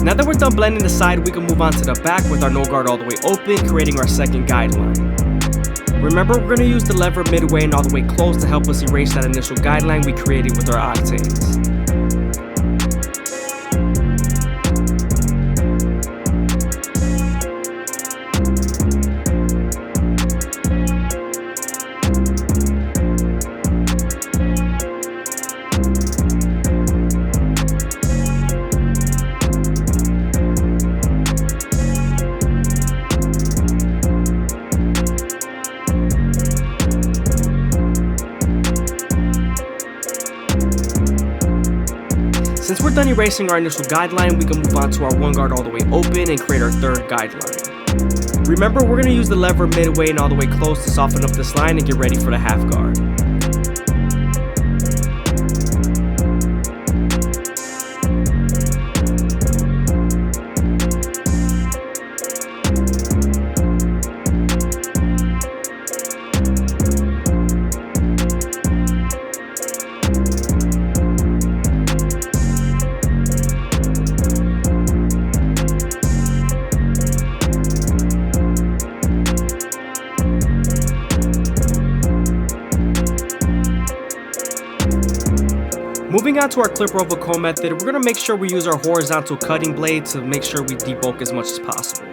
Now that we're done blending the side, we can move on to the back with our no guard all the way open, creating our second guideline. Remember, we're going to use the lever midway and all the way close to help us erase that initial guideline we created with our octanes. Since we're done erasing our initial guideline, we can move on to our one guard all the way open and create our third guideline. Remember, we're going to use the lever midway and all the way close to soften up this line and get ready for the half guard. Moving on to our clipper over comb method, we're going to make sure we use our horizontal cutting blade to make sure we debulk as much as possible.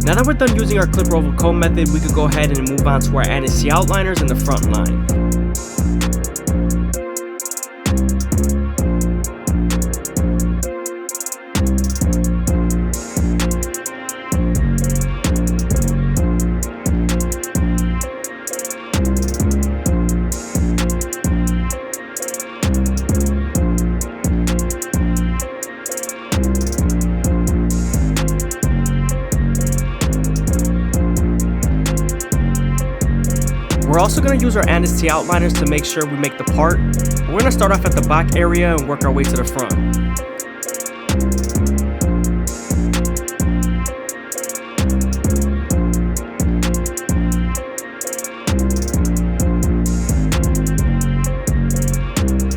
Now that we're done using our clipper over comb method, we could go ahead and move on to our anti outliners in the front line. We're also going to use our anti outliners to make sure we make the part. We're going to start off at the back area and work our way to the front.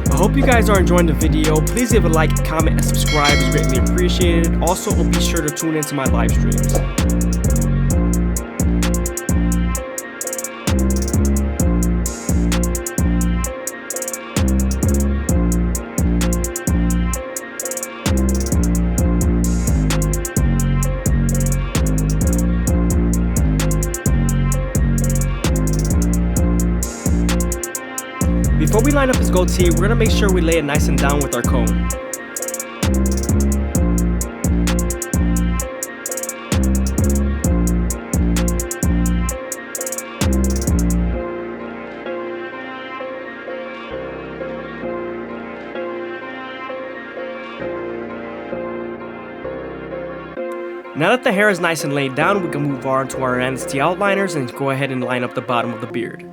I hope you guys are enjoying the video. Please leave a like, comment, and subscribe. It's greatly appreciated. Also, be sure to tune into my live streams. Before we line up his goatee, we're going to make sure we lay it nice and down with our comb. Now that the hair is nice and laid down, we can move on to our anti outliners and go ahead and line up the bottom of the beard.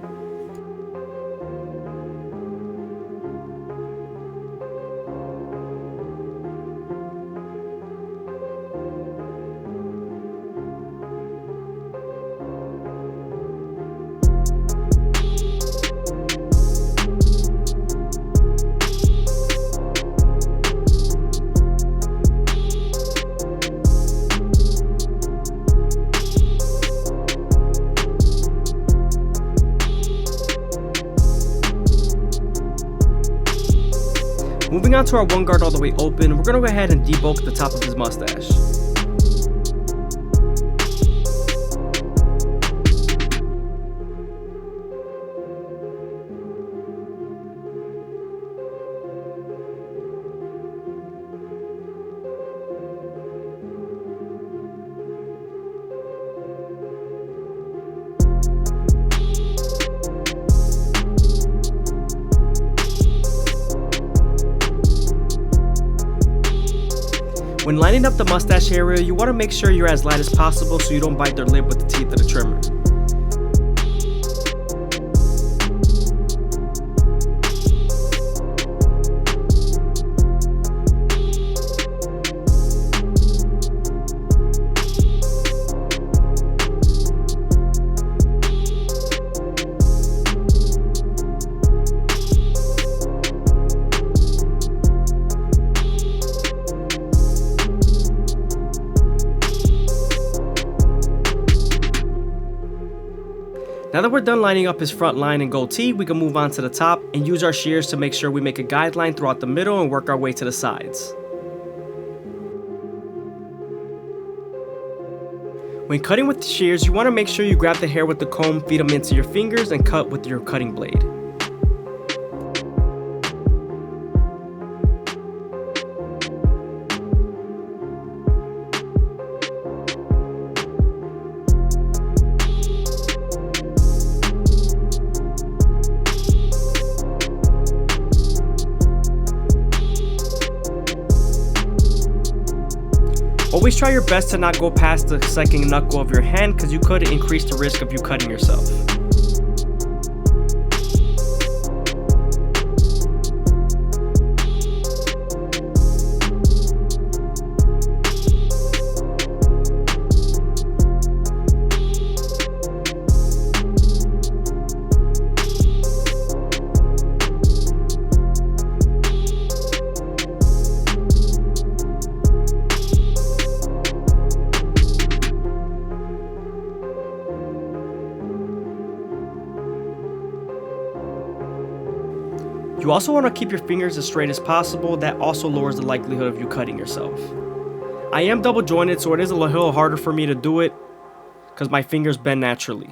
Moving on to our one guard all the way open, we're going to go ahead and debulk the top of his mustache. When lining up the mustache area, you want to make sure you're as light as possible so you don't bite their lip with the teeth of the trimmer. Now that we're done lining up his front line and goatee, we can move on to the top and use our shears to make sure we make a guideline throughout the middle and work our way to the sides. When cutting with the shears, you want to make sure you grab the hair with the comb, feed them into your fingers, and cut with your cutting blade. Always try your best to not go past the second knuckle of your hand, because you could increase the risk of you cutting yourself. You also want to keep your fingers as straight as possible. That also lowers the likelihood of you cutting yourself. I am double jointed, so it is a little harder for me to do it because my fingers bend naturally.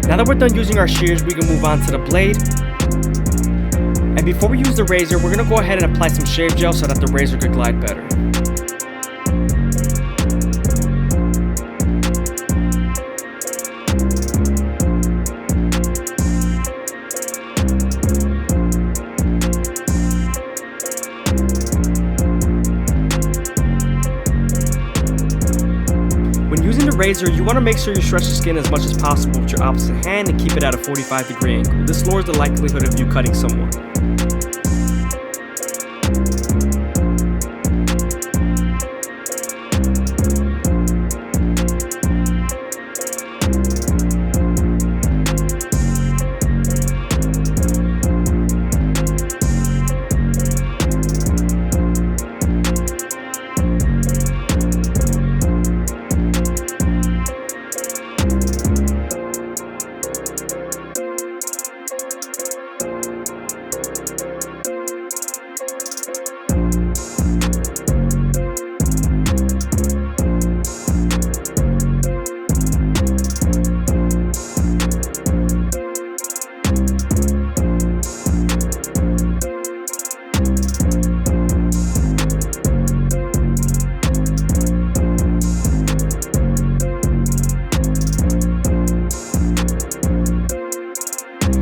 Now that we're done using our shears, we can move on to the blade. And before we use the razor, we're going to go ahead and apply some shave gel so that the razor could glide better. Razor, you want to make sure you stretch the skin as much as possible with your opposite hand and keep it at a 45-degree angle. This lowers the likelihood of you cutting someone.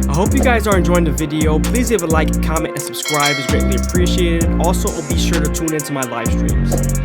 I hope you guys are enjoying the video. Please leave a like, comment, and subscribe is greatly appreciated. Also, be sure to tune into my live streams.